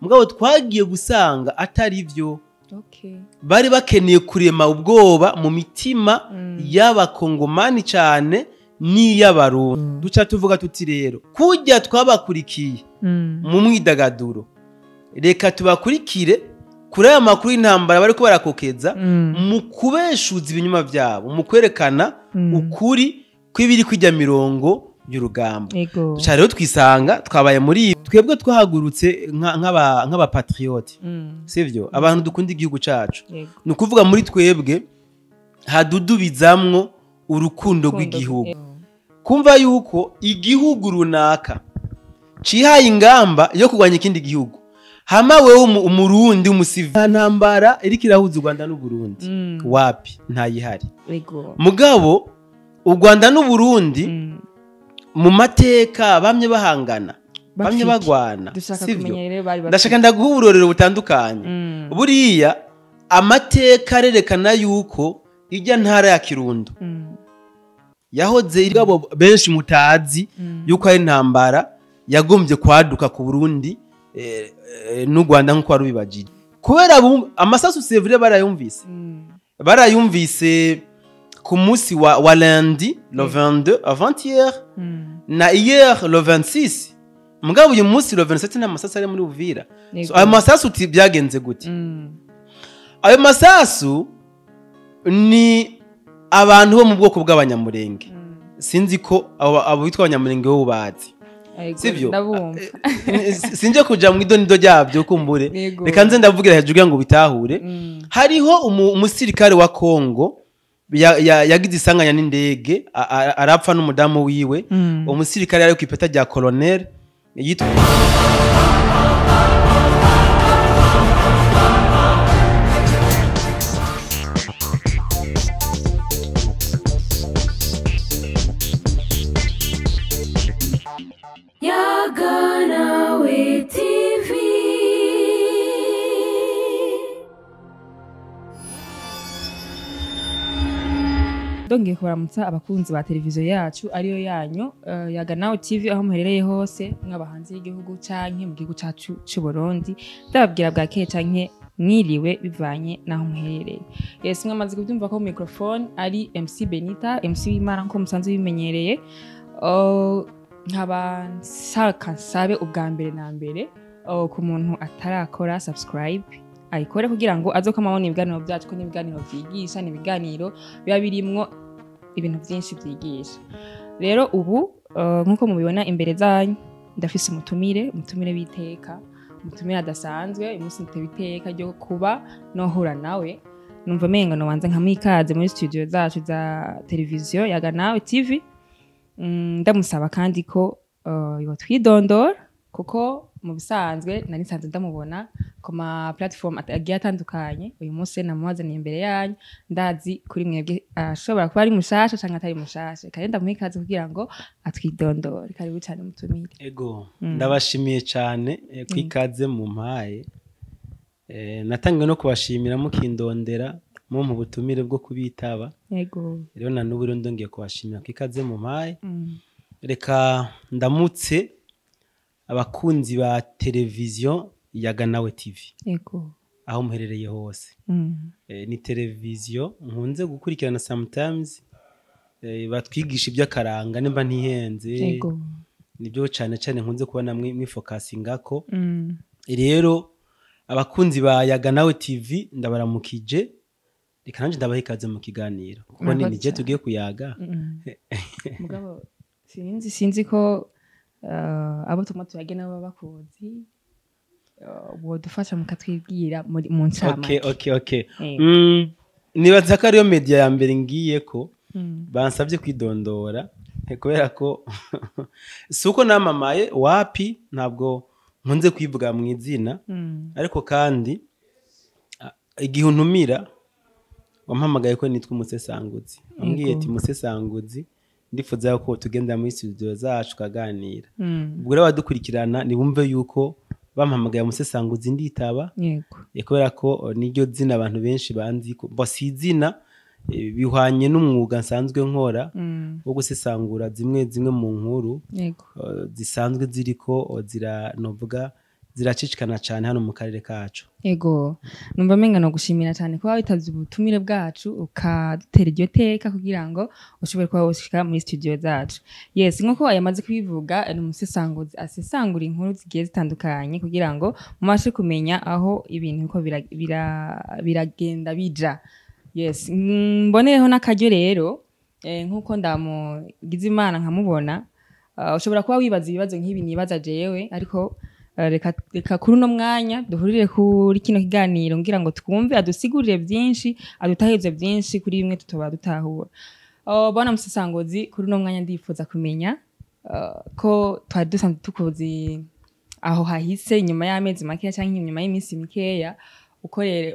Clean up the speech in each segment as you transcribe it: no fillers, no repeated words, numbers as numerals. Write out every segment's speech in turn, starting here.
mugabo twagiye gusanga atari byo. Okay. Bari bakeneye kurema ubwoba mu mitima y'abakongomani cyane n'iy'abarundi. Duca tuvuga tuti rero kujya twabakurikiye mu mwidagaduro, reka tubakurikire kuri aya makuru y'intambara bariko barakokeza mu kubeshuza ibinyuma byabo, mu kwerekana ukuri kw'ibiri kwijya mirongo y'urugamba. Duca rero twisanga twabaye muri twebwe twahagurutse nk'abapatriote, sivyo, abantu dukunda igihugu cacu. Ni ukuvuga muri twebwe hadudubizamwo urukundo rw'igihugu, kumva yuko igihugu runaka cihaye ingamba yo kurwanya ikindi gihugu, hama wewe umurundi umusivili, ntambara iriko irahuza u Rwanda n'u Burundi wapi ntayihari. Mugabo u Rwanda n'u Burundi mu mateka bamye bahangana, bamye bagwana, sivyo. Ndashaka ndaguha uburorero butandukanye. Buriya amateka arerekana yuko ijya ntara ya Kirundo yahoze irigabo benshi mutazi yuko ari intambara yagombye kwaduka ku Burundi n'u Rwanda nk'uko warubibagije, kubera amasasu sevre barayumvise ku munsi wa lundi le 22 avant-hier na hier le 26. Mugabo uyu munsi le 27 na masasu ari muri Uvira. So ayo masasu byagenze gute? Ayo masasu ni abantu bo mu bwoko bw'abanyamurenge. Sinzi ko abo bitwa abanyamurenge bo bazi, sivyo? Sinje kuja mu idonido ryabyo kumbure, reka nze ndavugira hejuru ngo bitahure. Hariho umusirikare wa Kongo yagize isanganya n'indege arapfa n'umudamu wiwe. Umusirikare ari ku ipeta rya colonel yitwa Yaganawe TV. Donge kuramutsa abakunzi ba televiziyo yacu ariyo yanyu Yaganawe TV, aho muherereye hose nk'abahanzi y'igihugu canke mu gihugu cacu cy'u Burundi. Ndababwira bwakeye canke mwiriwe bivanye naho muherereye. Yes, mwamaze kubyumva ko microphone ari MC Benita, MC w'Imana nko musanzwe bimenyereye. Nkaba sabe ubwa mbere na mbere ku muntu atarakora subscribe ayikore kugira ngo azokama abona ibiganiro byacu, ko n'ibiganiro byigisha, n'ibiganiro biba birimwo ibintu byinshi byigisha. Rero ubu nkuko mubibona imbere zanyu ndafise umutumire biteka, umutumire adasanzwe. Uyu munsi ntewe iteka ryo kuba nohura nawe, numva menga no wanze nkamikaze muri studio zacu za televiziyo Yaganawe TV. Ndamusaba kandi ko yotwidondora, kuko mu bisanzwe nari nsanzwe ndamubona ku ma platform agiye atandukanye. Uyu munsi namwazaniye imbere yanyu, ndazi kuri mwebwe ashobora kuba ari mushasha cyangwa atari mushasha, kandi ndamuhikaze kugira ngo atwidondore. Karibu cyane mutumire. Ego ndabashimiye cyane kwikaze mu mpaye. Natangiye no kubashimira mukindondera mu butumire bwo kubitaba. Yego. Rero na n'ubu ndongeye kubashimira kwikaze mu mpaye. Reka ndamutse abakunzi ba televiziyo Yaganawe TV. Yego. Aho muherereye hose. Ni televiziyo nkunze gukurikirana sometimes, batwigisha iby'akaranga nimba ntihenze. Yego. Nibyo cyane cyane nkunze kubona mwifocusingako. Rero abakunzi ba Yaganawe TV ndabaramukije. Reka nanje ndabaha ikaze mu kiganiro, kuko ni je tugiye kuyaga. Mugabo sinzi ko abo tumatu nabo bakuzi bodufasha mukatwibwira mu ncamake. Okay. Nibaza ko ariyo media ya mbere ngiye ko bansabye kwidondora, kubera ko suko namamaye wapi, ntabwo nkunze kwivuga mu izina. Ariko kandi igihe untumira wampamagaye ko nitwa Umusesanguzi, ambwiye ati Umusesanguzi ndifuza ko tugenda muri studio zacu kaganira. Ubwo rero badukurikirana nibumve yuko bampamagaye Umusesanguzi nditaba. Yego. Kubera ko niryo zina abantu benshi banzi ko basizina bihwanye n'umwuga nsanzwe nkora wo gusesangura zimwe mu nkuru zisanzwe ziriko ziranovuga ziracicikana cyane hano mu karere kacu. Ego numva menga no gushimira cyane kuba witaze ubutumire bwacu ukadutera iryo teka kugira ngo ushobore kuba woshika muri studio zacu. Yes, nkuko ayamaze kubivuga ni umusesanguzi asesangura inkuru zigiye zitandukanye kugira ngo mumashe kumenya aho ibintu uko biragenda bija. Yes, mboneyeho n'akaryo rero nkuko ndamugize Imana nkamubona ushobora kuba wibaza ibibazo nk'ibi nibaza jewe ariko reka kuri uno mwanya duhurire kuri kino kiganiro ngira ngo twumve adusigurire byinshi adutaheze byinshi kuri bimwe tutoba dutahura. Bwana musesanguzi kuri uno mwanya ndifuza kumenya ko twari dusanzwe tukoze aho hahise nyuma y'amezi makeya cyangwa nyuma y'iminsi mikeya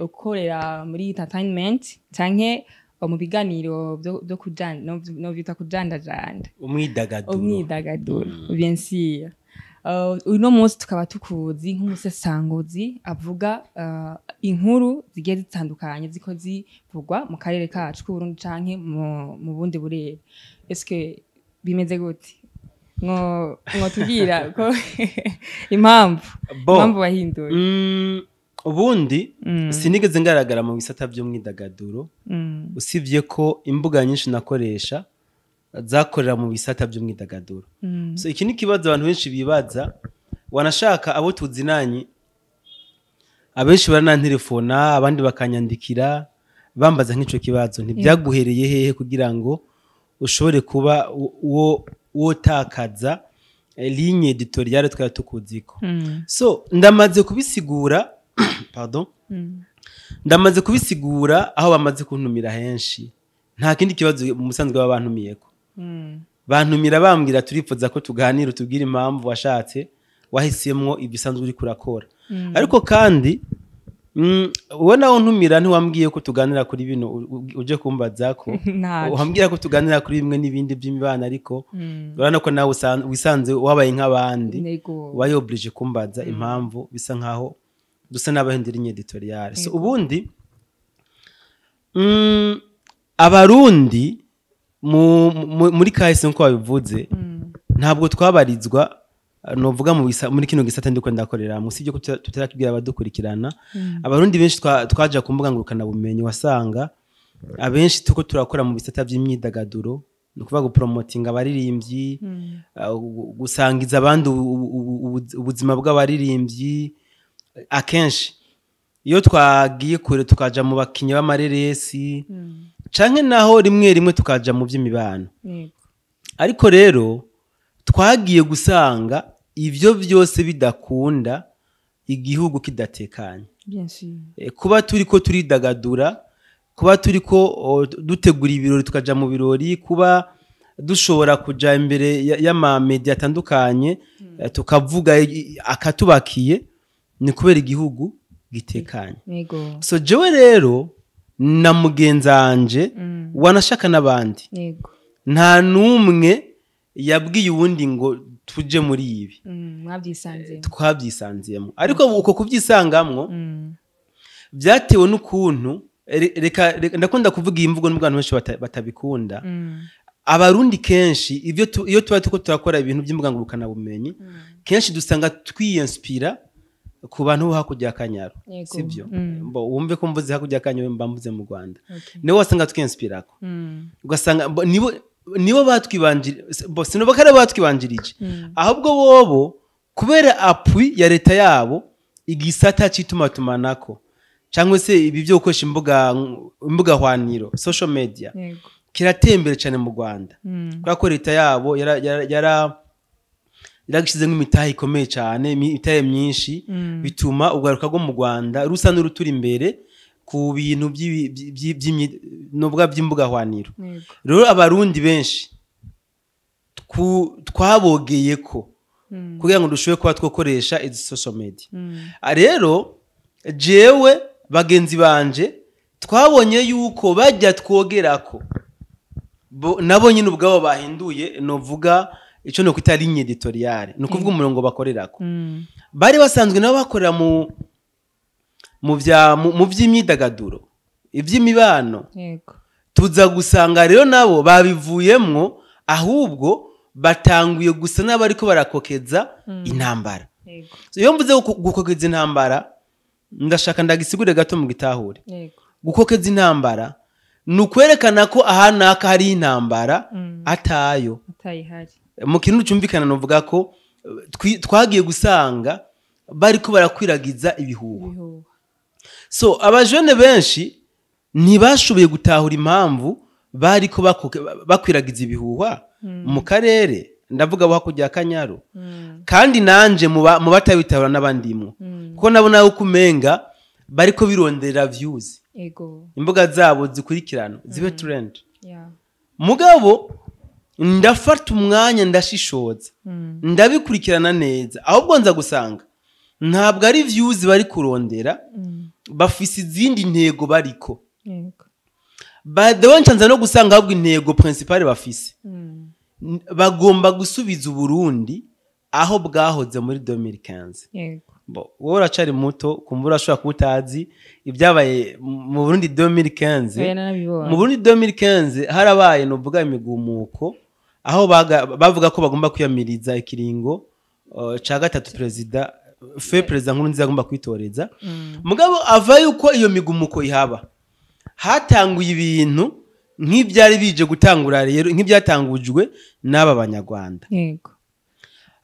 ukorera muri entertainment canke mu biganiro byo kujana no bita kujandajanda umwidagaduro bien sûr. Uno munsi tukaba tukuzi nk'umusesanguzi avuga inkuru zigiye zitandukanye ziko zivugwa mu karere kacu k'Uburundi canke mu bundi burere. Eske bimeze gute ngo tubwira ko impamvu wahinduye? Ubundi sinigeze ngaragara mu bisata by'umwidagaduro usibye ko imbuga nyinshi nakoresha zakorera mu bisata by'umwidagaduro. So iki ni kibazo abantu benshi bibaza, wanashaka abo tuzinanye abenshi baranantelefona abandi bakanyandikira bambaza nk'ico kibazo ntibyaguhereye hehe kugira ngo ushobore kuba wo takaza ligne editoriale twari tukuziko. So ndamaze kubisigura pardon ndamaze kubisigura aho bamaze kuntumira henshi, nta kindi kibazo musanzwe w'abantumiyeko. Bantumira bambwira turifuza ko tuganira tubwire impamvu washatse wahisemwo ibisanzwe uri kurakora. Ariko kandi ubona aho ntumira ntiwambwiye ko tuganira kuri bino uje kumbaza ko uhambwira ko tuganira kuri bimwe n'ibindi by'imibana, ariko urabona ko nawe wisanze wabaye nk'abandi wayo oblige kumbaza impamvu bisa nkaho dusa n'abahindira inye editoriale. So ubundi abarundi muri kahise nko babivuze ntabwo twabarizwa novuga muri kino gisata ndiko ndakorera musibye ko tutarakibwira abadukurikirana. Abarundi benshi twaje ku mbuga ngurukana bumenyi wasanga abenshi tuko turakora mu bisata by'imyidagaduro no kuvuga gupromotinga abaririmbyi gusangiza abandi ubuzima bw'abaririmbyi. Akenshi iyo twagiye kure tukaja mu bakinyi b'amareresi canke naho rimwe tukaja mu by'imibano. Ariko rero twagiye gusanga ivyo byose bidakunda igihugu kidatekanye. Kuba turiko turidagadura, kuba turiko dutegura ibirori tukaja mu birori, kuba dushobora kuja imbere y'ama media atandukanye tukavuga akatubakiye, ni kubera igihugu gitekanye. So jewe rero na mugenzanje wanashaka n'abandi nta numwe yabwiye uwundi ngo tuje muri ibi twabyisanzemo. Ariko uko kubyisangamwo byatewe n'ukuntu ndakunda kuvuga iyi mvugo n'ubwo abantu benshi batabikunda. Abarundi kenshi iyo tuba tuko turakora ibintu by'imbuga ngurukana bumenyi kenshi dusanga twiyinspira ku bantu bo hakurya y'Akanyaru, sibyo? Wumve ko mvuze hakurya y'Akanyaru mbambuze mu Rwanda nibo wasanga twinspirako ugasanga nibo batwibanjirije, sinoba kare batwibanjirije ahubwo bobo kubera appui ya leta yabo igisata cy'itumatumanako cyangwa se ibi byo gukoresha imbuga hwaniro social media kiratembera cyane mu Rwanda kubera ko leta yabo yaragishize nk'imitahe ikomeye cyane, imitahe myinshi bituma ugaruka go mu Rwanda rusa n'urutura imbere ku bintu by'imbuga hwaniro. Rero abarundi benshi twabogeye ko kugira ngo dushobe kuba twokoresha izi social media. Rero jewe bagenzi banje twabonye yuko bajya twogerako nabo nyine ubwabo bahinduye novuga ico no kwita ligne editoriale, no kuvuga umurongo bakorerako. Bari basanzwe nabo bakorera mu by'imyidagaduro, iby'imibano. Tuza gusanga rero nabo babivuyemwo, ahubwo batanguye gusa n'abariko barakokeza intambara. Yego. So, iyo mvuze gukokeza intambara ndashaka ndagisigure gato mu gitahure. Yego. Gukokeza intambara ni ukwerekana ko ahanaka hari intambara atayo Atayihari. mu kintu cyumvikana novuga ko twagiye gusanga bariko barakwiragiza ibihuha. So abajene benshi ntibashoboye gutahura impamvu bariko bakwiragiza ibihuha mu karere ndavuga bo hakujya Kanyaru kandi nanje mu batabitahura n'abandimwe kuko nabona uko umenga bariko birondera views. Ego. Imbuga zabo zikurikirana zibe trend. Yeah. Mugabo ndafata umwanya ndashishoza ndabikurikirana neza ahubwo nza gusanga ntabwo ari views bari kurondera bafise izindi ntego bariko. Yego. Badewe ncanza no gusanga ahubwo intego principale bafise bagomba gusubiza Burundi aho bwahoze muri 2015. Yego. Wowe uracari muto kumbura ashobora kubutazi ibyabaye mu Burundi 2015. Mu Burundi 2015 harabaye novuga imigumuko aho bavuga ko bagomba kwiyamiriza ikiringo ca gatatu president president Nkurunziza agomba kwitoreza. Mugabo ava yuko iyo migumuko ihaba hatanguye ibintu nk'ibyari bije gutangura rero nk'ibyatangujwe n'aba banyarwanda. Yego.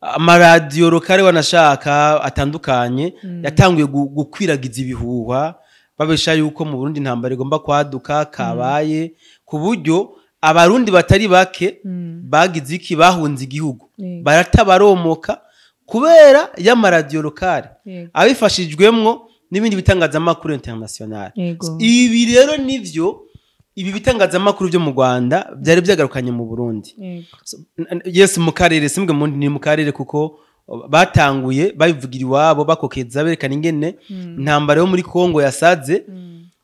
Amaradiyo lokale wanashaka atandukanye yatanguye gukwiragiza ibihuha babesha yuko mu Burundi intambara igomba kwaduka kabaye ku buryo abarundi batari bake bagize iki bahunze igihugu baratabaromoka kubera y'amaradiyo lokale abifashijwemwo n'ibindi bitangazamakuru international. Ibi rero nivyo ibi bitangazamakuru byo mu Rwanda byari byagarukanye mu Burundi. Yes mu karere simbwe mu ni mu karere kuko batanguye babivugira iwabo bakokeza berekana ingene intambara yo muri Kongo yasaze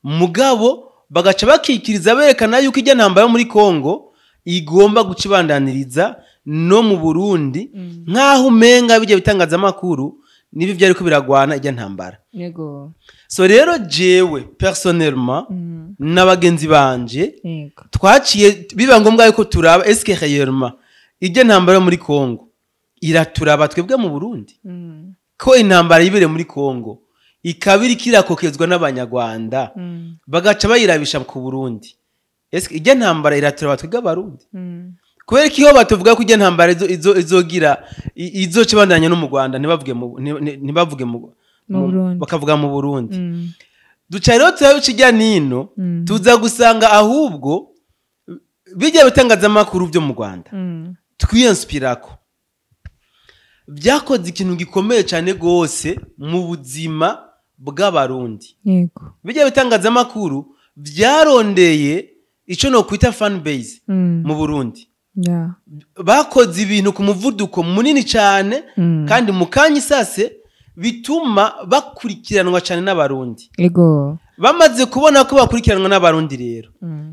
mugabo bagaca bakikiriza berekana yuko ijya ntambara yo muri Kongo igomba gucibandaniriza no mu Burundi nkaho umenga bijye bitangazamakuru nibi byari ko biragwana ijya ntambara. Yego. So rero jewe personnellement n'abagenzi banje twaciye biba ngombwa yuko turaba est-ce que réellement ijya ntambara muri Kongo iraturaba twebwe mu Burundi ko intambara yibere muri Kongo ikabiri kirakokezwa n'abanyarwanda bagaca bayirabisha ku Burundi. Est-ce que ijya ntambara iraturaba twebwe abarundi kubera ko iyo batuvuga ko ijya ntambara izogira izocibandanya no mu Rwanda ntibavuge mu bakavuga mu Burundi. Duca rero tuyabicijya nino tuza gusanga ahubwo bijya bitangazamakuru byo mu Rwanda twiinspirako byakoze ikintu gikomeye cyane gose mu buzima bw'abarundi. Yego. Bijya bitangazamakuru byarondeye ico no kwita fan base mu Burundi. Yeah. Bakoze ibintu ku muvuduko munini cyane kandi mukanya isase bituma bakurikiranwa cyane n'abarundi. Ego. Bamaze kubona ko bakurikiranwa n'abarundi rero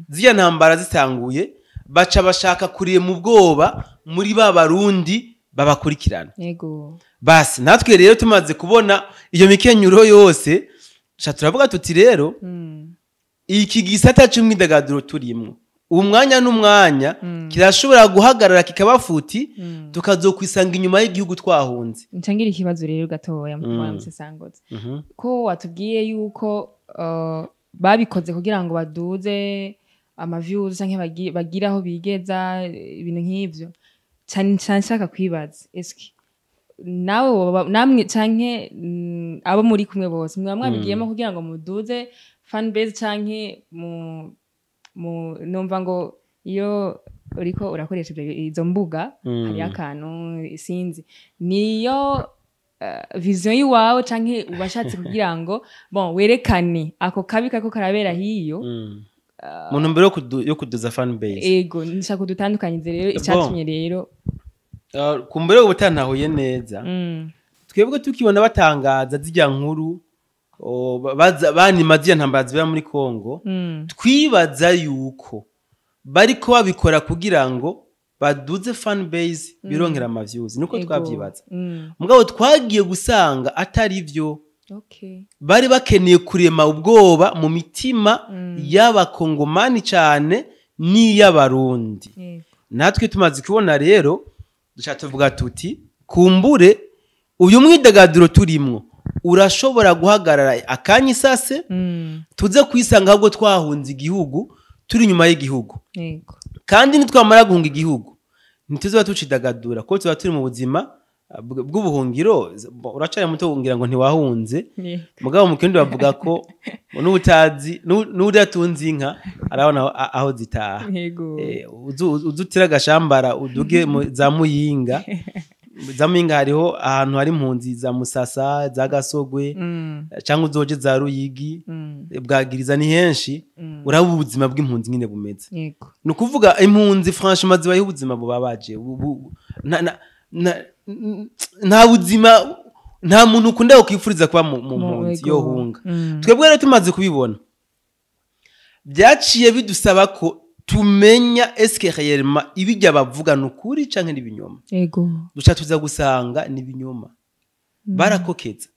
ziya ntambara zitanguye baca bashaka kuriye mu bwoba muri ba barundi babakurikirana. Ego. Basi natwe rero tumaze kubona iyo mikenyuro yose turavuga tuti rero iki gisata cy'umwidagaduro turimwo umwanya n'umwanya kirashobora guhagarara kikabafuti tukazokwisanga inyuma y'igihugu twahunze. Ncangira ikibazo rero gatoya mu Rwanda Musesangozi ko watubwiye yuko babikoze kugira ngo baduze amaviews canke bagira aho bigeza ibintu nk'ivyo cyane nshaka kwibaza eski nawe namwe canke abo muri kumwe bose mwabigiyemo kugira ngo muduze fan base canke numva ngo iyo uriko urakoresha izo mbuga hari akantu sinzi niyo vision yiwawe canke ubashatse kugira ngo bon werekane ako kabi kako karabera hiyo mu ntumbero yo kuduza fan base. Ego nshaka kudutandukanyiriza rero icyatumye rero kumbere ubutantahuye neza twebwe tukibona batangaza zijya nkuru banimaziye ntambara zibera muri Kongo twibaza yuko bariko babikora kugira ngo baduze fan base birongera ama views nuko twabyibaza mugabo twagiye gusanga atari byo. Bari bakeneye kurema ubwoba mu mitima y'abakongomani cyane n'iy'abarundi. Natwe tumaze kubona rero dushaka tuvuga tuti kumbure uyu mwidagaduro turimwo urashobora guhagarara akanya isase tuze kwisanga ahubwo twahunze igihugu turi inyuma y'igihugu kandi nitwamara guhunga igihugu ntituzoba tucidagadura kuko tuba turi mu buzima bw'ubuhungiro uracari muto ngira ngo ntiwahunze mugabo mu kindi bavuga ko n'ubutazi n'udatunze inka arabona aho zitaha uzutira agashambara uduge za muyinga hariho ahantu hari impunzi za Musasa za Gasogwe cyangwa uzoje za Ruyigi bwagiriza ni henshi uraba ubuzima bw'impunzi nyine bumeze ni ukuvuga impunzi franchement zibaye ubuzima bubabaje nta buzima nta muntu ukunda kwifuriza kuba mu mpunzi yo hunga twebwe rero tumaze kubibona byaciye bidusaba ko tumenya eske réellement ibijya bavuga nukuri canke nibinyoma duca tuza gusanga nibinyoma barakokeza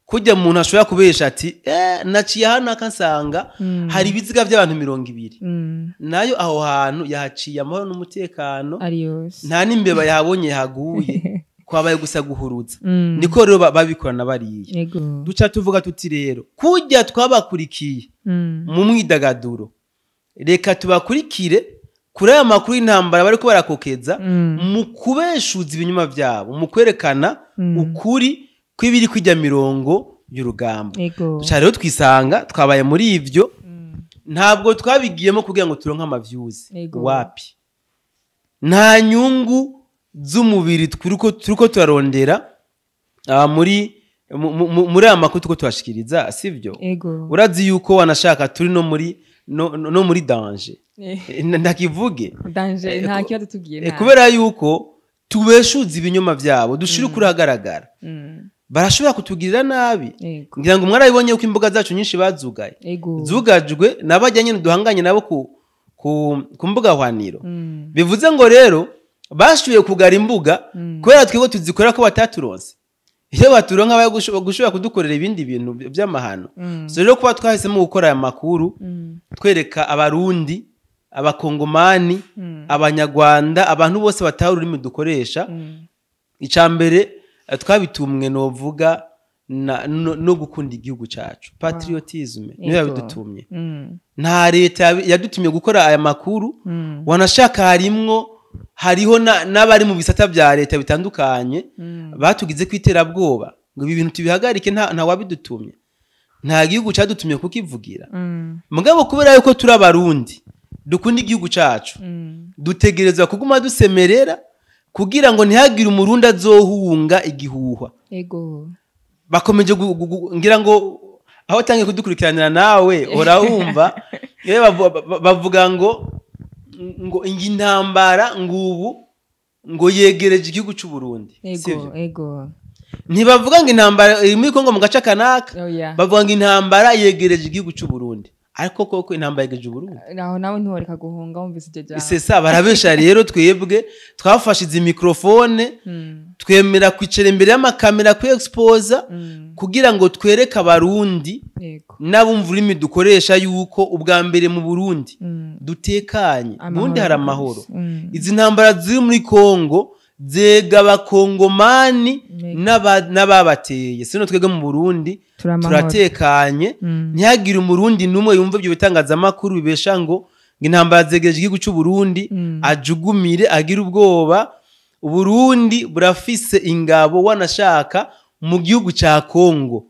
kujya umuntu ashobora kubesha ati naciye hano akansanga hari ibiziga by'abantu 200 nayo aho hantu yahaciye amahoro n'umutekano nta n'imbeba yahabonye haguye kwabaye gusa guhuruza niko rero babikorana bariye duca tuvuga tuti rero kujya twabakurikiye mu mwidagaduro reka tubakurikire kuri aya makuru y'intambara bariko barakokeza mu kubeshuza ibinyuma byabo mu kwerekana ukuri kw'ibiri kwijya mirongo y'urugamba duca rero twisanga twabaye muri ivyo ntabwo twabigiyemo kugira ngo turonke amavyuzi wapi nta nyungu z'umubiri turiko turarondera muri aya makuru tuko turashikiriza sivyo urazi yuko wanashaka turi no muri danger ndakivuge nta kibazo tugiye kubera yuko tubeshuza ibinyoma byabo dushira kuri hagaragara barashobora kutugirira nabi ngira ngo mwarabibonye uko imbuga zacu nyinshi bazugaye zugajwe nabajyanye duhanganye nabo ku mbuga hwaniro bivuze ngo rero bashuye kugara imbuga kubera twego tuzikora ko bataturonse iyo baturonka abaye gushobora kudukorera ibindi bintu by'amahano so rero kuba twahisemo gukora aya makuru twereka abarundi abakongomani abanyarwanda abantu bose bataha ururimi dukoresha icambere twabitumwe novuga no gukunda igihugu cacu patriotisme niyo yabidutumye nta leta yadutumye gukora aya makuru wanashaka hariho n'abari mu bisata bya leta bitandukanye batugize kwiterabwoba ngo ibi bintu tubihagarike nta wabidutumye nta gihugu cyadutumye kukivugira mugabo kubera yuko turi abarundi dukunda igihugu cacu dutegerezwa kuguma dusemerera kugira ngo ntihagire umurundi azohunga igihuhwa bakomeje ngira ngo aho tangiye kudukurikiranira nawe urahumva bavuga ngo intambara ngubu ngo yegereje igihugu cy'u Burundi sivyo ntibavuga ngo intambara iri muri Kongo mu gace kanaka bavuga ngo intambara yegereje igihugu cy'u Burundi ariko koko intambara yegereje u Burundi nawe ntiworeka guhunga wumvise ije jaho c'est barabesha rero twebwe twafashize mikrofone twemera kwicera imbere y'amakamera ku exposa kugira ngo twereke abarundi n'abumva urimi dukoresha yuko ubwa mbere mu Burundi dutekanye Burundi hari amahoro izi ntambara ziri muri Kongo zega abakongomani n'ababateye sino twebwe mu Burundi turatekanye ntihagire umurundi numwe yumva ibyo bitangazamakuru bibesha ngo intambara zegereje igihugu cy'u Burundi ajugumire agira ubwoba Burundi burafise ingabo wanashaka mu gihugu ca Kongo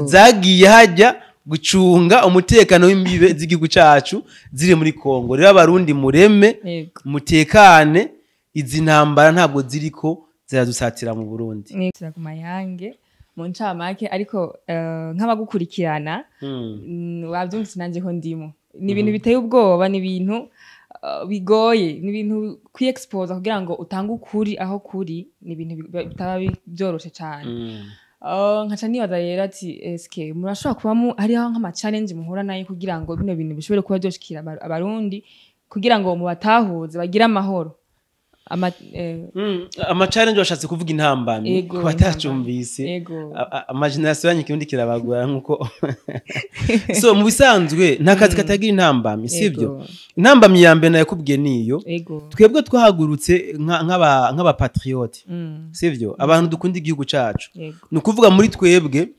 zagiye hajya gucunga umutekano w'imbibe z'igihugu cacu ziri muri Kongo rero abarundi mureme mutekane izi ntambara ntabwo ziriko ziradusatira mu Burundi nitira ku mayange mu ncamake ariko nk'abagukurikirana wabyumvise nanjye ko ndimo ni ibintu biteye ubwoba ni ibintu bigoye ni ibintu kwiexpose kugira ngo utange ukuri aho kuri ni ibintu bitaba byoroshe cyane nkaca nibaza rero ati eske murashobora kuba hariho nk'ama challenge muhura nayo kugira ngo bino bintu bishobore kuba byoshikira abarundi kugira ngo mubatahuze bagire amahoro ama challenge washatse kuvuga intambamyi Ego, ku batacumvise Ego. imagination yanyu kirundi kirabagura nkuko so mu bisanzwe nta kazi katagira intambamyi sivyo intambamyi ya mbere nakubwiye niyo Ego. twebwe twahagurutse nk'aba patriote sivyo abantu dukunda igihugu cacu ni ukuvuga muri twebwe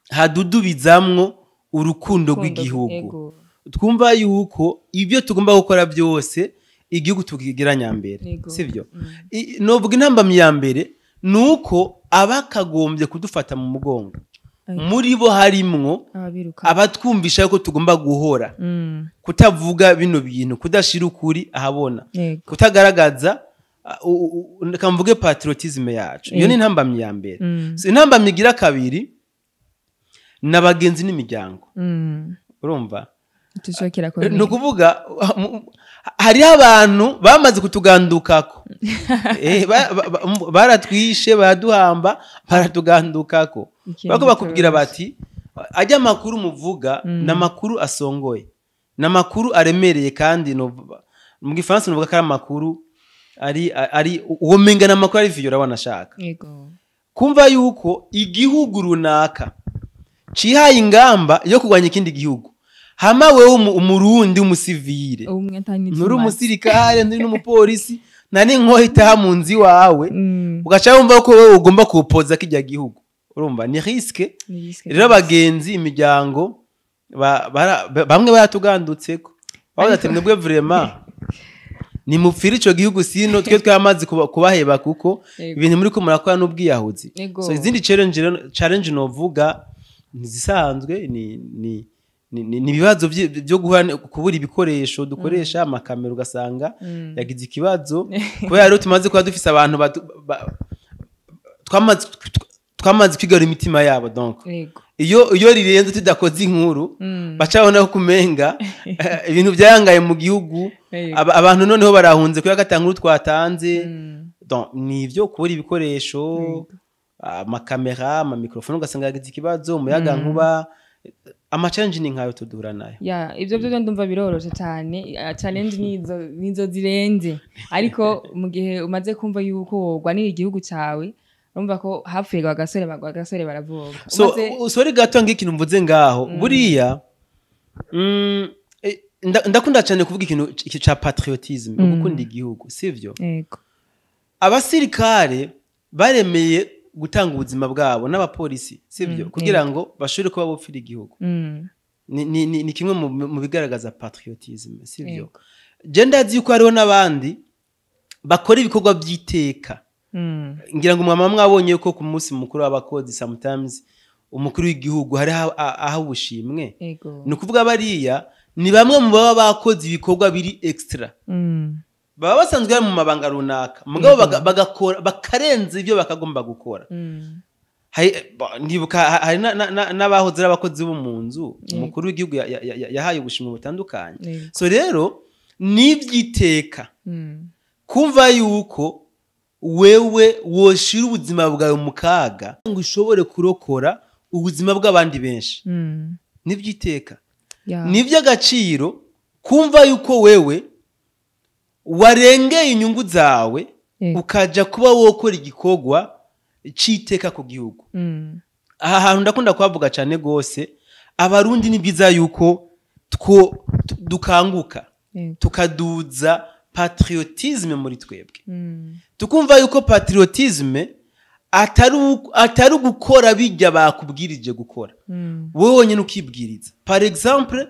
hadudubizamwo urukundo rw'igihugu Ego. twumva yuko ibyo tugomba gukora byose igihugu tukigira nyambere sivyo novuga intambamyi ya mbere nuko abakagombye kudufata mu mugongo muri bo harimwo abatwumvisha yuko tugomba guhora kutavuga bino bintu kudashira ukuri ahabona kutagaragaza kamvuge patriotisme yacu iyo ni intambamyi ya mbere intambamyi igira kabiri n'abagenzi n'imiryango urumva ni ukuvuga hariho abantu bamaze kutugandukako baratwishe baraduhamba baratugandukako bako bakubwira bati ajya amakuru muvuga n'amakuru asongoye n'amakuru aremereye kandi mu gifaransa nuvuga ko ari amakuru ari uwo mengana amakuru ari vyo wanashaka kumva yuko igihugu runaka cihaye ingamba yo kugwanya ikindi gihugu hama wewe umurundi umusivile nuri umusirikare nuri n'umupolisi nani nkohita mu nzi wawe ugaca wumva ko wewe ugomba kupoza kijya gihugu urumva ni risque rero abagenzi imiryango bamwe baratugandutseko bavuga ati mwebwe vraiment ni mupfira ico gihugu sino twe twamaze kubaheba kuko ibintu muri ko murakora n'ubwiyahuzi so izindi challenge novuga ntizisanzwe ni ibibazo byo kubura ibikoresho dukoresha amakamera ugasanga yagize ikibazo kubera rero tumaze kuba dufise abantu twamaze kwigarura imitima yabo donc iyo rirenze tudakoze inkuru bacabona kumenga ibintu byayangaye mu gihugu abantu noneho barahunze kuya gatanguru twatanze donc nivyo kubura ibikoresho amakamera amamikrofone ugasanga yagize ikibazo umuyaga nkuba challenge ni nkayo tudura nayo ibyo byo ndumva biroroshe cyane challenge nizo zirenze ariko mu gihe umaze kumva yuko wogwanira igihugu cyawe urumva ko hapfuye agasore baravuga so sorry gato ng'ikintu mvuze ngaho buriya ndakunda cyane kuvuga ikintu cya patriotisme gukunda igihugu sivyo abasirikare baremeye gutanga ubuzima bwabo n'abapolisi sivyo kugira ngo bashobore kuba bopfira igihugu ni kimwe mu bigaragaza patriotisme sivyo je ndazi yuko hariho n'abandi bakora ibikorwa by'iteka ngira ngo mama mwabonye ko ku munsi mukuru w'abakozi sometimes umukuru w'igihugu hari aho ubushimwe ni ukuvuga bariya ni bamwe mu baba bakoze ibikorwa biri extra baba basanzwe bari mu mabanga runaka mugabo bagakora bakarenza ibyo bakagomba gukora ndibuka hari n'abahoze abakozi bo mu nzu umukuru w'igihugu yahaye ubushimwe butandukanye so rero nibyiteka kumva yuko wewe woshira ubuzima bwawe mu kaga ngo ushobore kurokora ubuzima bw'abandi benshi nibyiteka niby'agaciro kumva yuko wewe warengeye inyungu zawe ukaja kuba wokora igikorwa citeka ku gihugu aha hantu ndakunda kubavuga cyane gose abarundi ni byiza yuko dukanguka tukaduza patriotisme muri twebwe tukumva yuko patriotisme atari gukora bijya bakubwirije gukora wowe wonyine ukibwiriza par exemple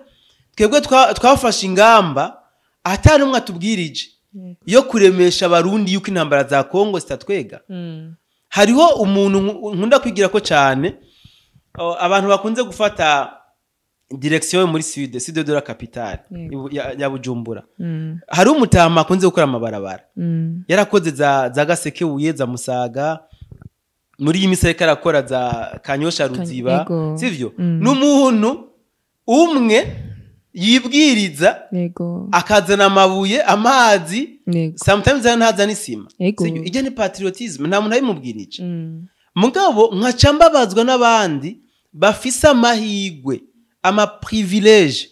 twebwe twafashe ingamba atari umwe atubwirije yo kuremesha abarundi yuko intambara za Kongo zitatwega hariho umuntu nkunda kwigira ko cyane abantu bakunze gufata direction muri sud de la capitale ya Bujumbura hari umutama akunze gukora amabarabara yarakoze za Gaseke Buye za Musaga muri imiseka arakora za Kanyosha Ruziba sivyo n'umuntu umwe yibwiriza akazana amabuye amazi sometimes ntaza n'isima sivyo ije ni patriotisme nta muntu ayimubwirije mugabo nkacambabazwa n'abandi bafise amahigwe ama privilege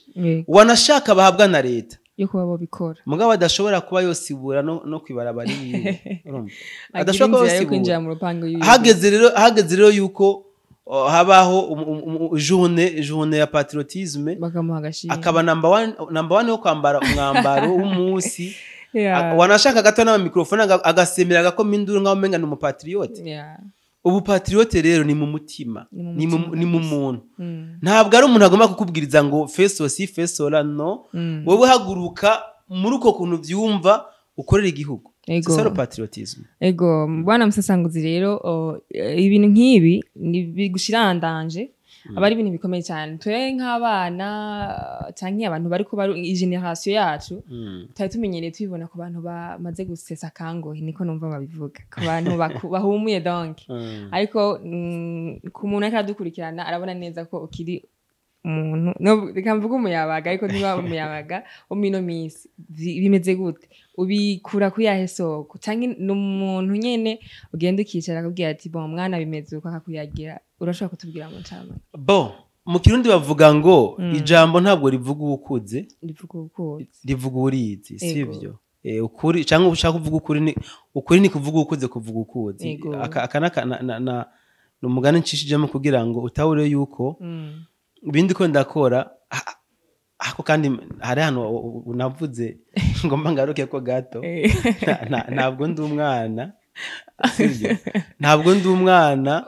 wanashaka bahabwa na leta yo kuba bobikora mugabo adashobora kuba yosibura no kwibarabara yiwe urumva agira adashobora kuba inzira yo kwinjira yosibura mu rupangu yiwe hageze rero yuko habaho journée ya patriotisme bakamuha agashimwe akaba number one yo kwambara umwambaro w'umunsi Yeah. wanashaka gato na microphone agasemera agakoma induru nkaho umenga ni umupatriote Yeah. ubu patriote rero ni mu mutima Ni mu mutima ni mu muntu Mm. ntabwo ari umuntu agomba kukubwiriza ngo feso si fesola no wowe haguruka muri uko kuntu byumva ukorera igihugu Ego. c'est ça le patriotisme Ego bwana musasanguzi rero ibintu nk'ibi ni bigushirandanje aba ari ibintu bikomeye cyane twe nk'abana cyangwa abantu bari kuba generation yacu tutari tumenyereye tubibona ku bantu bamaze gusesa kangohe niko numva babivuga ku bantu bahumuye donc ariko ku muntu ariko adukurikirana arabona neza ko ukiri umuntu no reka mvuga umuyabaga ariko niba umuyabaga umino misi bimeze gute ubikura ku yahe soko cyangwa n'umuntu nyene ugenda ukicara akubwira ati bon mwana bimeze uko akakuyagira urashobora kutubwira ngo ncama bon mu kirundi bavuga ngo ijambo ntabwo rivuga ubukuze rivuga urizi sivyo ukuri cyangwa ushaka kuvuga ukuri ni kuvuga ukuze kuvuga ukuzi akana numugani ncishijemo kugira ngo utahure yuko ibindi ko ndakora ako kandi hari hano unavuze ngomba ngaruke ko gato ntabwo ndi umwana sivyo ntabwo ndi umwana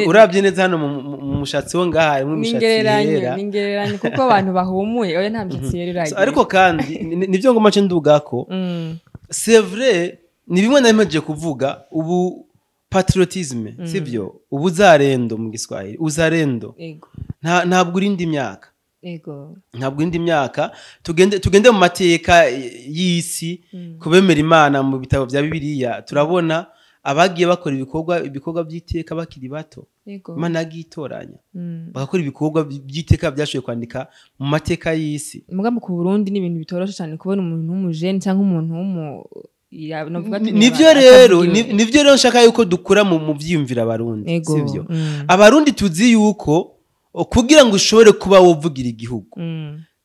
urabye neza hano mu mushatsi wo ngaha harimo umushatsi yera ningereranye kuko abantu bahumuye oya nta mushatsi yera iragiye ariko kandi nivyo ngoma cyo ndugako c'est vrai ni bimwe nameje kuvuga ubu patriotisme sivyo ubuzarendo mu Giswahili uzarendo ntabwo urindi imyaka ntabwo indi myaka tugende mu mateka y'isi kubemera Imana mu bitabo bya Bibiliya turabona abagiye bakora ibikorwa by'iteka bakiri bato Imana yagitoranya bagakora ibikorwa by'iteka byashoboye kwandika mu mateka y'isi mugambo ku Burundi ni ibintu bitoroshe cyane kubona umuntu w'umujene cyangwa umuntu nivyo rero nshaka yuko dukura mu vyiyumvira abarundi sivyo abarundi tuzi yuko kugira ngo ushobore kuba wovugira igihugu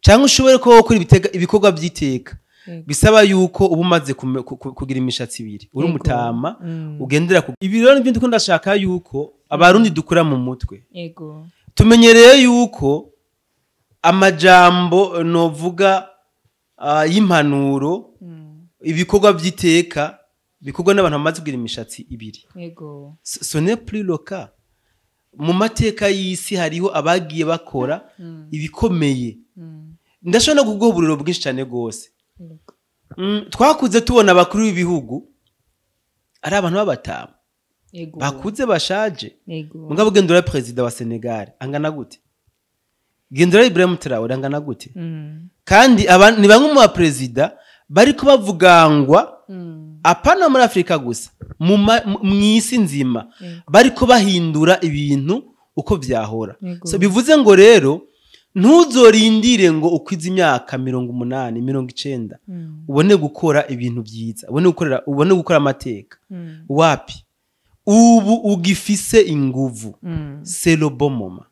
cyangwa ushobore kuba wokora ibikorwa by'iteka bisaba yuko uba umaze kugira imishatsi ibiri uri umutama ugendera ibi rero nibyo ndiko ndashaka yuko abarundi dukura mu mutwe tumenyereye yuko amajambo novuga y'impanuro ibikorwa by'iteka bikorwa n'abantu bamaze kugira imishatsi ibiri ce n'est plus le cas mu mateka y'isi hariho abagiye bakora ibikomeye ndashobora no kuguha uburiro bwinshi cyane rwose twakuze tubona abakuru b'ibihugu ari abantu b'abatama bakuze bashaje mugabo gendera perezida wa Senegal angana gute gendera Ibrahim Traoré angana gute kandi ni bamwe mu baperezida bari kubavugangwa apana muri Afrika gusa mu isi nzima bariko bahindura ibintu uko byahora so bivuze ngo rero ntuzorindire ngo ukwize imyaka 80 90 ubone gukora ibintu byiza ubone gukora amateka wapi ubu ugifise inguvu c'est le bon moment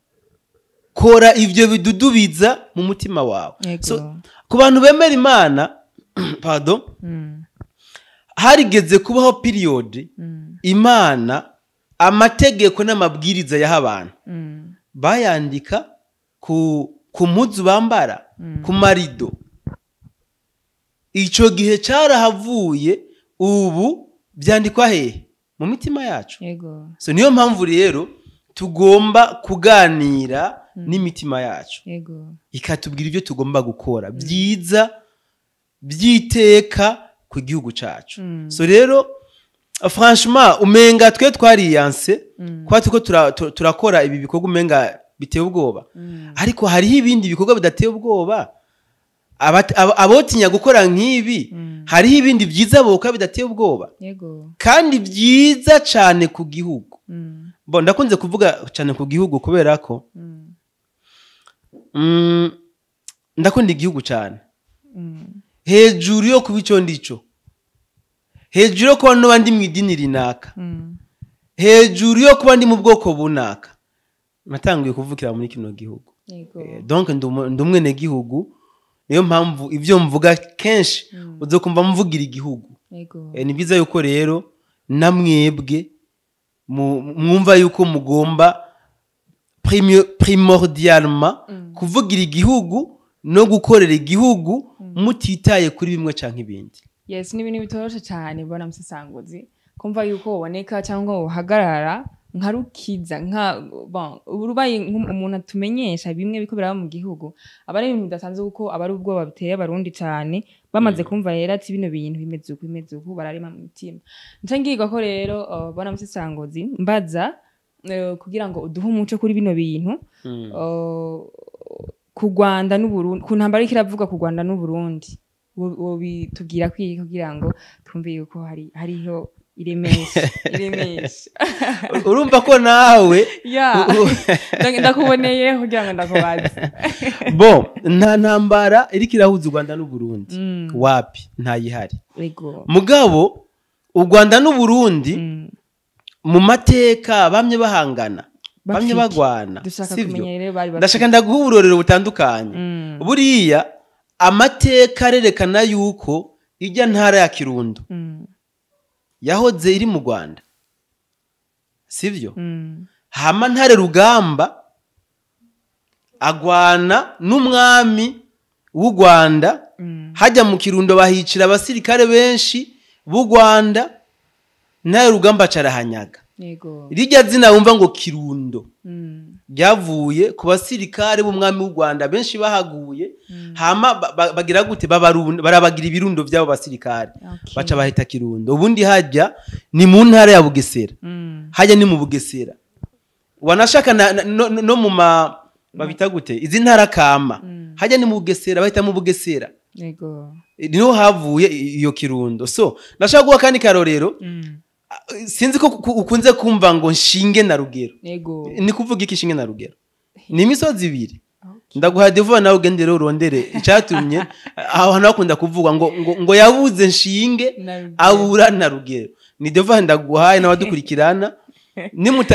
kora ivyo bidudubiza mu mutima wawe so ku bantu bemera Imana pardon harigeze kubaho period Imana amategeko n'amabwiriza yaha abantu bayandika ku mpuzu bambara ku marido ico gihe cyarahavuye ubu byandikwa hehe mu mitima yacu so niyo mpamvu rero tugomba kuganira n'imitima yacu ikatubwira ibyo tugomba gukora byiza byiteka ku gihugu cacu so rero franchement umenga twe twariyanse kwa tuko turakora ibi bikorwa umenga biteye ubwoba ariko hariho ibindi bikorwa bidateye ubwoba abotinya gukora nk'ibi hariho ibindi byiza boka bidateye ubwoba kandi byiza cyane ku gihugu bo ndakunze kuvuga cyane ku gihugu kubera ko ndakunda igihugu cyane hejuru yo kuba icyo ndico hejuru yo kuba n'abandi mu idini rinaka hejuru yo kuba ndi mu bwoko bunaka natangiye kuvukira muri kino gihugu donc ndi umwene gihugu niyo mpamvu ivyo mvuga kenshi uzokumva mvugira igihugu. Yego. Ni byiza yuko rero namwebwe mwumva yuko mugomba primordialement kuvugira igihugu no gukorera igihugu mutitaye kuri bimwe canke ibindi. Yes, ni ibintu bitoroshe cyane bona musesanguzi kumva yuko uboneka cyangwa uhagarara nka rukiza nka bon urubaye umuntu atumenyesha bimwe biko biraba mu gihugu abari ibintu bidasanzwe kuko abari ubwoba biteye abarundi cyane bamaze kumva rero ati bino bintu bimeze uku bararima mu mitima nca ngirwa ko rero bona musesanguzi mbaza kugira ngo uduhe umuco kuri bino bintu ku Rwanda n'u Burundi ku ntambara ikiravuga ku Rwanda n'u Burundi bitubwira kugira ngo twumve yuko hariho iremesha urumva ko nawe ndakuboneye kugira ngo ndakubaze bo nta ntambara iriko irahuza u Rwanda n'u Burundi wapi ntayihari mugabo u Rwanda n'u Burundi mu mateka bamye bahangana bamye bagwana sivyo ndashaka ndaguha uburorero butandukanye buriya amateka arerekana yuko ijya ntara ya Kirundo yahoze iri mu Rwanda sivyo hama ntare Rugamba agwana n'umwami w'u Rwanda hajya mu Kirundo bahicira abasirikare benshi b'u Rwanda ntare Rugamba carahanyaga rijya zina wumva ngo Kirundo ryavuye ku basirikare b'umwami w'u Rwanda benshi bahaguye hama bagira gute barabagira ibirundo by'abo basirikare baca bahita Kirundo ubundi hajya ni mu ntara ya Bugesera hajya ni mu Bugesera wanashaka no mu babita gute izi ntara kama hajya ni mu Bugesera bahita mu Bugesera niho havuye iyo Kirundo so nashaka guha kandi karorero sinzi ko ukunze kumva ngo nshinge na Rugero ni kuvuga iki shinge na Rugero ni imisozi ibiri ndaguha devuba nawe ugendere urondere icyatumye aho nakunda kuvuga ngo yabuze nshinge abura na Rugero ni devuba ndaguhaye n'abadukurikirana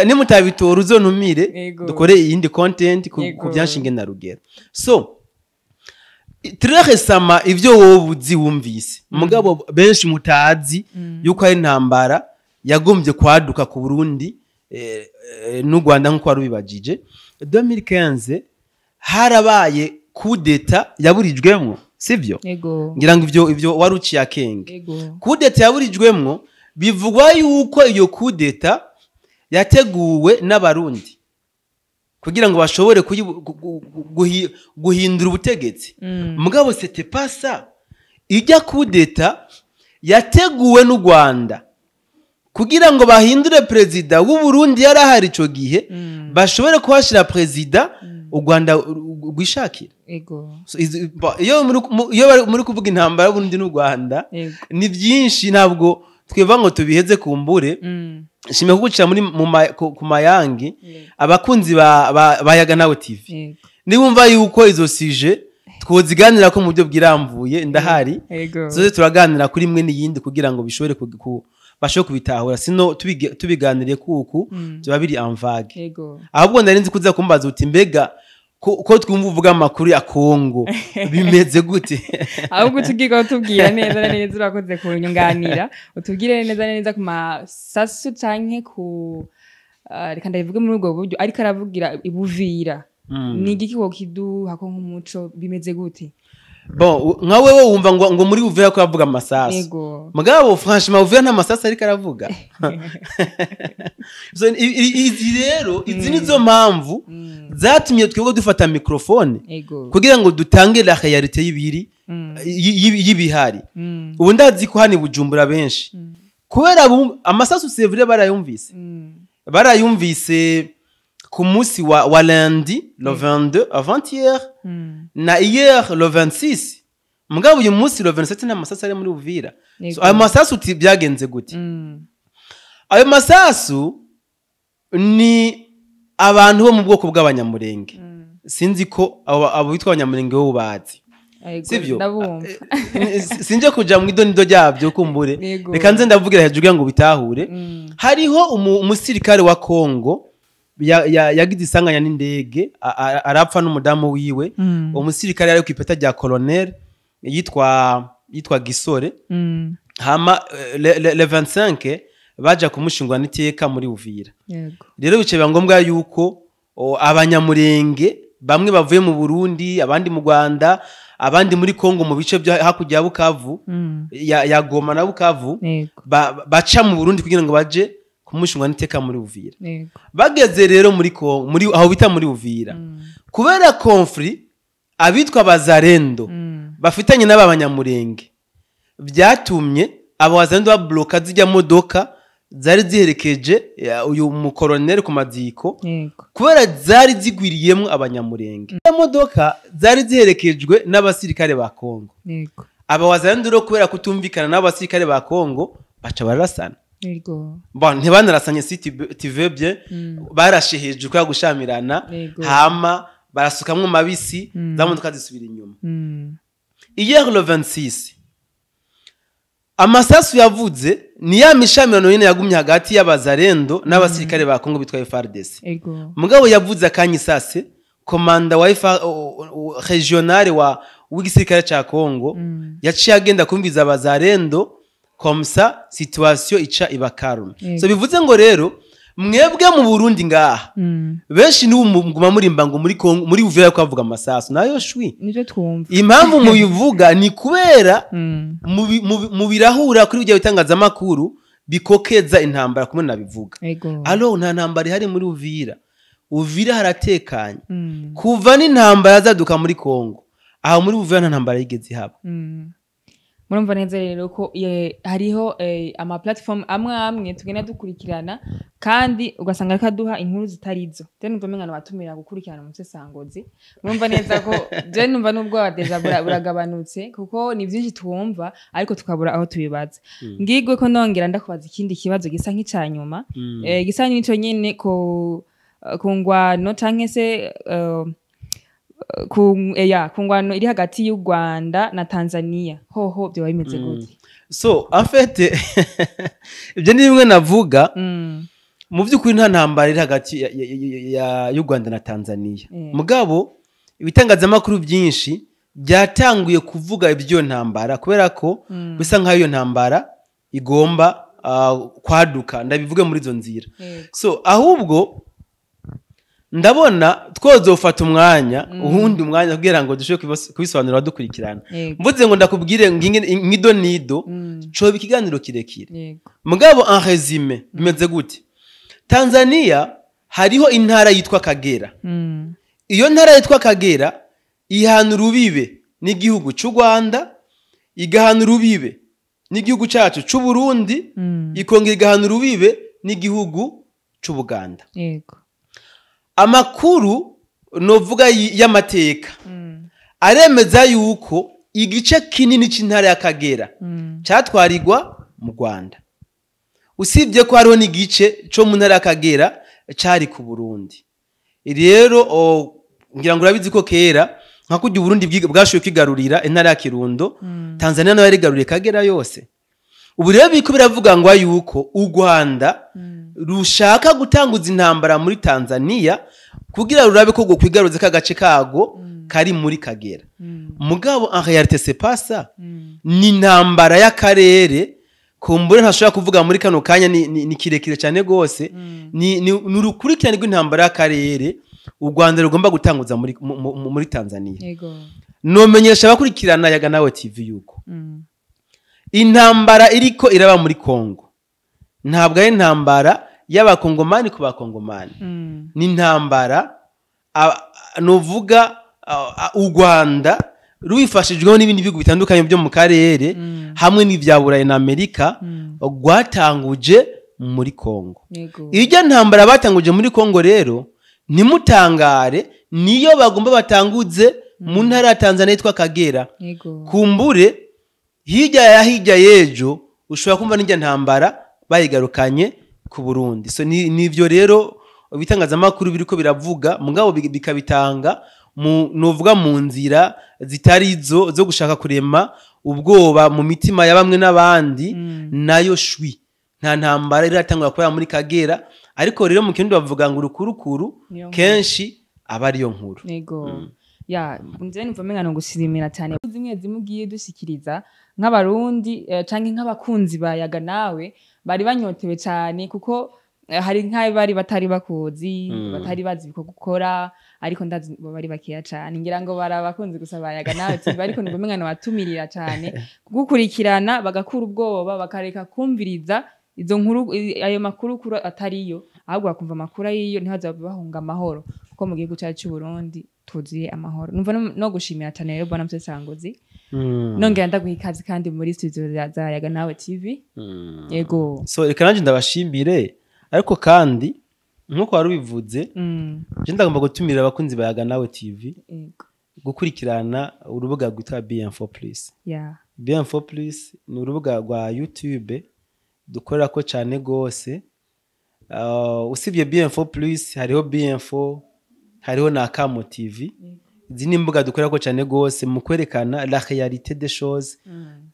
nimutabitora uzontumire dukore iyindi content ku byanshinge na Rugero so très récemment ivyo wobuzi wumvise mugabo benshi mutazi yuko ari ntambara yagombye kwaduka ku Burundi n'u Rwanda nko warubibajije 2015 harabaye coup d'etat yaburijwemwo sivyo ngira ngo ivyo waruciye akenge coup d'etat yaburijwemwo bivugwa yuko iyo coup d'etat yateguwe n'abarundi kugira ngo bashobore guhindura ubutegetsi mugabo c'était pas ça ijya coup d'etat yateguwe n'u Rwanda kugira ngo bahindure president w'u Burundi yarahari ico gihe bashobore kuhashira president u Rwanda rwishakira iyo muri kuvuga intambara y'Uburundi n'u Rwanda ni byinshi ntabwo tweva ngo tubiheze kumbure shime kugucira muri ku mayangi abakunzi bayaga nawe TV niwumva yuko izo sije twoziganira ko mu buryo bwiramvuye ndahari zoze turaganira kuri imwe n'iyindi kugira ngo bishobore basho kubitahura sino tubiganiriye kuku byo biri en vague ahubwo ndarinzi kuza kumbaza uti mbega ko twumva uvuga amakuru ya Kongo bimeze gute ahubwo tugiye tubwira neza neza urakoze kunyunganira utubwire neza ku masasu canke ku reka ndabivuge muri ubwo buryo ariko aravugira ibuvira ni igiki wo kiduha ko nk'umuco bimeze gute bon nka wewe wumva ngo muri Uvira ko yavuga amasasu mugabo franchement Uvira nta masasu ariko aravuga so izi rero izi nizo mpamvu zatumye twego dufata microphone kugira ngo dutange la réalité y'ibiri y'ibihari ubu ndazi ko hani Bujumbura benshi kubera amasasu c'est vrai barayumvise ku munsi wa lundi le 22 avant-hier na hier le 26 mugabo uyu munsi le 27 na masasu ari muri Uvira so ayo masasu byagenze gute ayo masasu ni abantu bo mu bwoko bw'abanyamurenge sinzi ko abo bitwa abanyamurenge bo bazi sivyo sinje kuja mu idonido ryabyo kumbure reka nze ndavugira hejuru ngo bitahure hariho umusirikare wa Kongo yagize isanganya n'indege arapfa n'umudamu wiwe umusirikare yari ku ipeta rya colonel yitwa Gisore hama le 25 baja kumushingura n'iteka muri Uvira rero bice biba ngombwa yuko abanyamurenge bamwe bavuye mu Burundi abandi mu Rwanda abandi muri Kongo mu bice bya hakujya ya Bukavu ya Goma na Bukavu baca mu Burundi kugira ngo baje kumushingura n'iteka muri Uvira bageze rero muri Kongo muri aho bita muri Uvira kubera conflit abitwa bazarendo bafitanye n'abanyamurenge byatumye abo bazarendo babloka zijya modoka zari ziherekeje uyu mukoloneli ku maziko kubera zari zigwiriyemo abanyamurenge modoka zari ziherekejwe n'abasirikare ba Kongo aba wazarendo rero kubera kutumvikana n'abasirikare ba Kongo baca barasana bon ntibanarasanye sitivebye barasheheje kwa gushamirana hama barasukamwe mabisi za modoka zisubira inyuma hier le 26 amasasu yavuze ni ya mishamirano nyene yagumye hagati y'abazarendo n'abasirikare ba Kongo bitwa FARDC mugabo yavuze akanyisase komanda wa regional w'igisirikare ca Kongo yaciye agenda kumviza abazarendo komsa situation ica ibakarume so bivuze ngo rero mwebwe mu Burundi ngaha benshi ni umuguma murimba ngo muri Kongo muri Uvira ko avuga amasasu nayo shwi nijo twumva impamvu mubivuga ni kubera mu birahura kuri bijya bitangaza makuru bikokeza intambara kumwe nabivuga alo nta ntambara ihari muri Uvira haratekanye kuva n'intambara zaduka muri Kongo aho muri Uvira nta ntambara yigeze ihaba murumva neza rero ko hariho ama platform amwe tugenda dukurikirana kandi ugasanga ariko aduha inkuru zitarizo then uvomengana batumira gukurikirana mu sesangozi murumva neza ko je numva nubwo deja buragabanutse kuko ni byinshi twumva ariko tukabura aho tubibaza ngigwe ko ndongera ndakubaza ikindi kibazo gisa nk'icanyuma gisa n'ico nyene ko kungwano canke se kungwano iri hagati y'u Rwanda na Tanzania hoho byo bimeze gute so en fait ibyo ni bimwe navuga mu by'ukuri nta ntambara iri hagati y'u Rwanda na Tanzania mugabo ibitangazamakuru byinshi byatanguye kuvuga ibyo ntambara kubera ko bisa nkaho iyo ntambara igomba kwaduka ndabivuge muri izo nzira so ahubwo ndabona twozofata umwanya uhundi umwanya kugira ngo dushobore kubisobanura dukurikirana mvuze ngo ndakubwire ngido nido cyo bikiganiro kirekire mugabo en résumé bimeze gute Tanzania hariho intara yitwa Kagera iyo ntara yitwa Kagera ihana urubibe n'igihugu cy'u Rwanda igahana urubibe n'igihugu cyacu cy'u Burundi ikongera igahana urubibe n'igihugu cy'u Buganda amakuru novuga y'amateka aremeza yuko igice kinini c'intara ya Kagera cyatwarirwa mu Rwanda usibye ko hariho n'igice cyo mu ntara ya Kagera cyari ku Burundi rero ngira ngo urabizi ko kera nka kujya Burundi bwashoye kwigarurira intara ya Kirundo Tanzania nayo yarigaruriye Kagera yose ubu rero biko biravuga ngo yuko u Rwanda rushaka gutanguza intambara muri Tanzania kugira rurabe ko kwigaruza kagace kago kari muri Kagera mugabo en réalité c'est pas ça ni intambara y'akarere kumbure ntashobora kuvuga muri kano kanya ni kirekire cyane gose ni urukurikirane rw'intambara y'akarere u Rwanda rugomba gutanguza muri Tanzania nomenyesha abakurikirana yaga nawe TV yuko intambara iriko iraba muri Kongo ntabwo ari intambara y'abakongomani ku bakongomani ni intambara novuga u Rwanda rwifashijweho n'ibindi bihugu bitandukanye byo mu karere hamwe n'ivya Burayi na Amerika rwatanguje muri Kongo iryo ntambara batanguje muri Kongo rero nimutangare niyo bagomba batanguze mu ntara ya Tanzania yitwa Kagera kumbure hirya yejo ushobora kumva n'ijya ntambara bayigarukanye ku Burundi so nivyo rero bitangazamakuru biriko biravuga mugabo bikabitanga novuga mu nzira zitari zo gushaka kurema ubwoba mu mitima ya bamwe n'abandi nayo shwi nta ntambara iratangura kubera muri Kagera ariko rero mu kindi bavuga ngo urukurukuru Niyo nkuru. kenshi aba ariyo nkuru. Nego. Ya, nje numva mengano gusirimira cyane. Zimwe zimugiye dushikiriza nk'abarundi canke nk'abakunzi bayaga nawe bari banyotewe cyane kuko hari nk'ayo bari batari bakuzi batari bazi ko gukora ariko ndazi bari bakeya cyane ngira ngo barabakunzi gusa bayaga nawe TV ariko numva mengano batumirira cyane kugukurikirana bagakura ubwoba bakareka kumviriza izo nkuru ayo makuru kuri atariyo ahubwo bakumva amakuru yiyo ntihaza bahunga amahoro kuko mu gihugu cyacu cy'u Burundi tuziye amahoro numva no gushimira cyane rero bwana Msesangozi nongera ndaguha ikazi kandi muri studio za Yaga Nawe TV yego So reka nanje ndabashimire ariko kandi nkuko warubivuze je ndagomba gutumira abakunzi ba Yaga Nawe TV yego gukurikirana urubuga rwitwa BM4 Plus. yeah BM4 Plus ni urubuga rwa YouTube dukorera ko cyane gose. Usibye BM4 Plus hariho BM4 hariho na Kamo TV. Izi ni imbuga dukorera ko cyane gose mu kwerekana la réalité des choses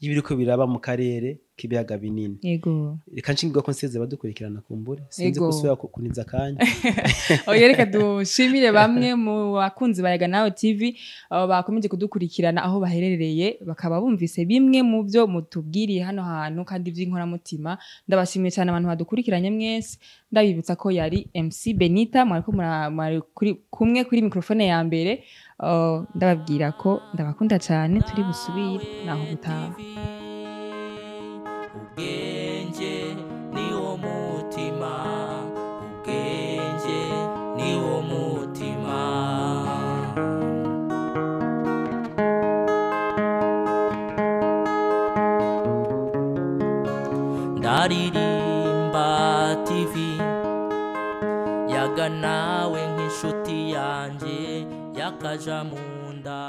y'ibiriko biraba mu karere k'ibiyaga binini. yego Reka nshingirwa ko nseze badukurikirana kumbure sinzi Yego. kusubira kuniza kanya. oya reka dushimire bamwe mu bakunzi ba Yaga Nawe TV bakomeje kudukurikirana aho baherereye bakaba bumvise bimwe mu byo mutubwiriye hano hantu kandi by'inkoramutima ndabashimiye cyane abantu badukurikiranye mwese ndabibutsa ko yari MC Benita mwariko kumwe kuri microphone ya mbere ndababwira ko ndabakunda cyane turi busubire naho gutaha ubwenge niwo mutima ubwenge niwo mutima ndaririmba TV Yaga Nawe nk'inshuti yanje yakaja munda